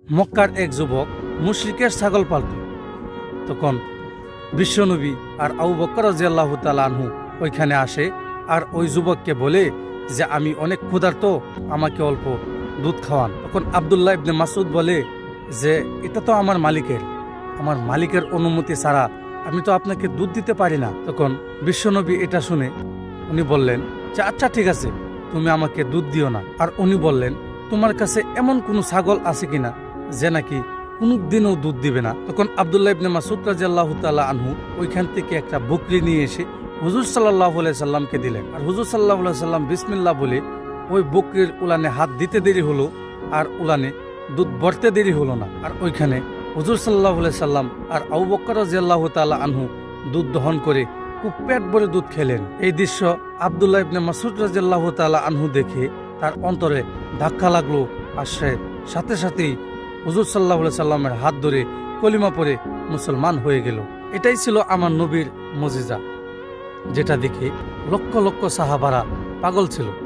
মক্কার এক যুবক মুশরিকের ছাগল পালত। তখন বিশ্বনবী আর আবু বকর রাদিয়াল্লাহু তাআলা আনহু ওইখানে আসে আর ওই যুবককে বলে যে আমি অনেক ক্ষুধার্ত, আমাকে অল্প দুধ খাওয়ান। তখন আব্দুল্লাহ ইবনে মাসউদ বলে যে এটা তো আমার মালিকের অনুমতি ছাড়া আমি তো আপনাকে দুধ দিতে পারি না। তখন বিশ্বনবী এটা শুনে উনি বললেন যে আচ্ছা ঠিক আছে, তুমি আমাকে দুধ দিও না। আর উনি বললেন তোমার কাছে এমন কোন ছাগল আছে কিনা যে নাকি কোনদিনও দুধ দিবে না। তখন আব্দুল্লাহ ইবনে মাসউদ রাদিয়াল্লাহু তাআলা আনহু ওইখান থেকে একটা বকরি নিয়ে এসে হুজুর সাল্লাল্লাহু আলাইহি সাল্লামকে দিলেন। আর হুজুর সাল্লাল্লাহু আলাইহি সাল্লাম বিসমিল্লাহ বলে ওই বকরির উলানে হাত দিতে দেরি হলো আর উলানে দুধ ভরতে দেরি হলো না। আর ওইখানে হুজুর সাল্লাল্লাহু আলাইহি সাল্লাম আর আবু বকর রাদিয়াল্লাহু তাআলা আনহু দুধ দহন করে খুব পেট ভরে দুধ খেলেন। এই দৃশ্য আব্দুল্লাহ ইবনে মাসউদ রাদিয়াল্লাহু তাআলা আনহু দেখে তার অন্তরে ধাক্কা লাগলো আর সে সাথে সাথেই হুজুর সাল্লাল্লাহু আলাইহি সাল্লামের হাত ধরে কলিমা পড়ে মুসলমান হয়ে গেল। এটাই ছিল আমার নবীর মুজিজা, যেটা দেখে লক্ষ লক্ষ সাহাবারা পাগল ছিল।